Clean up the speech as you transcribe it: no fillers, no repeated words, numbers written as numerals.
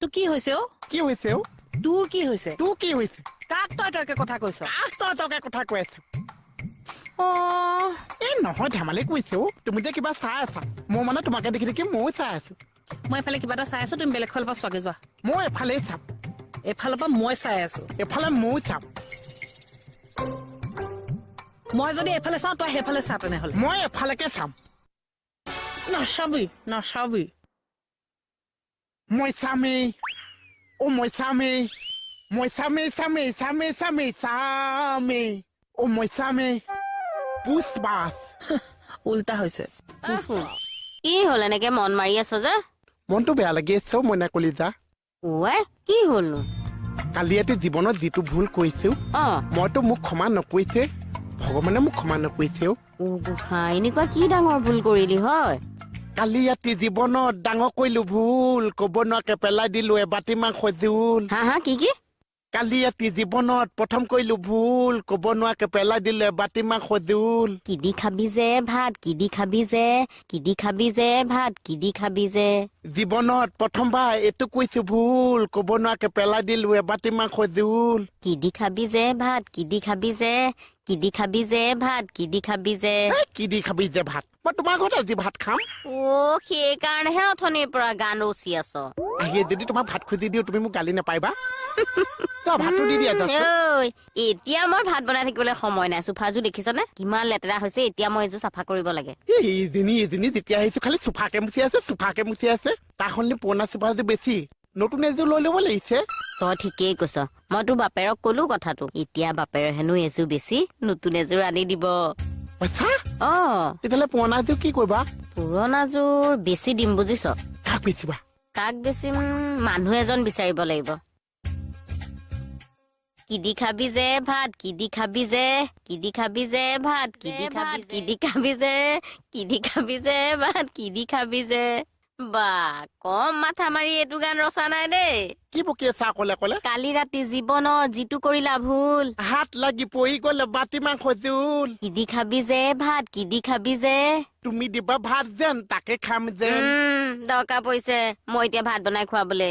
তো কি হৈছে ও কি হৈছে ও তোৰ কি হৈছে তোৰ কি হৈছে কাক তই কথা কৈছ তই কথা কৈ আছ অ এই নহয় ধেমালি কৈছে ও তুমি যে কিবা চাই আছা মই মানে তোমাকে দেখি দেখি ময়ো চাই আছো মই এফালে কিবা এটা চাই আছো তুমি বেলেগ ফালৰ পৰা চোৱাগে যোৱা মই এফালেই চাম এফালৰ পৰা মই চাই আছো এফালে ময়ো চাম মই যদি এফালে চাওঁ তই সেইফালে চা তেনেহ'লে মই এফালেকে চাম নাচাবি মই চামেই ও মই চামেই ও মই চামেই পুষ্পাছ উল্টা হৈছে কি হ'ল এনেকে মন মাৰি আছ যে মনটো বেয়া লাগি আছে মইনা কলিজা ওৱাই কি হ'লনো কালি ৰাতি জীৱনত যিটো ভুল কৰিছো মইতো মোক ক্ষমা নকৰিছে ভগৱানে মোক ক্ষমা নকৰিছে ও গোসাঁই এনেকুৱা কি ডাঙৰ ভুল কৰিলি হয় কালি ৰাতি জীৱনত ডাঙৰ কৰিলো ভুল কব নোৱাকে পেলাই দিলো এবাটি মাংস জোল হা কি কালি ৰাতি জীৱনত প্ৰথম কৰিলো ভুল কব নোৱাকে পেলাই দিলো এবাটি মাংস জোল কি দি খাবি যে ভাত কি দি খাবি যে ভাত কি দি খাবি যে জীৱনত প্ৰথমবাৰ এইটো কৈছো ভুল কব নোৱাকে পেলাই দিলো এবাটি মাংস জোল কি দি খাবি যে ভাত কি দি খাবি যে ভাত কি দি খাবি যে কি দি খাবি যে ভাত মই তোমাৰ ঘৰত আজি ভাত খাম ও সেইকাৰণেহে অথনিৰ পৰা গান ৰচি আছ আহি যদি তোমাক ভাত খুজি দিওঁ তুমি মোক গালি নাপাইবা ভাতটো দি দিয়া ঐ এতিয়া মই ভাত বনাই থাকিবলৈ সময় নাই চোফাযোৰ দেখিছনে কিমান লেতেৰা হৈছে এতিয়া মই এইযোৰ চাফা কৰিব লাগে এজনী যেতিয়া আহিছো খালি চোফাকে মুচি আছে তাৰ সলনি পুৰণা চোফাযোৰ বেছি নতুন এযোৰ লৈ ল'ব লাগিছে তই ঠিকেই কৈছ মই তোৰ বাপেৰক কলো কথাটো এতিয়া বাপেৰে হেনো এযোৰ বেছি নতুন এযোৰ আনি দিব তেতিয়াহ'লে পুৰণা এযোৰ কি কৰিবা পুৰণাযোৰ বেছি দিম বুজিছ কাক বেচিবা কাক বেচিম মানুহ এজন বিচাৰিব লাগিব কি দি খাবি যে ভাত কি দি খাবি যে ভাত কি দি খাবি যে ভাত কি দি খাবি যে বা কম মাথা মাৰি এইটো গান ৰচা নাই দেই কি বকি আছা কলে কালি ৰাতি জীৱনত যিটো কৰিলা ভুল হাত লাগি পৰি গলে বাটি মাংস জোল কি দি খাবি যে ভাত কি দি খাবি যে তুমি দিবা ভাত যেন তাকে খাম যেন দৰকাৰ পৰিছে মই এতিয়া ভাত বনাই খুৱাবলে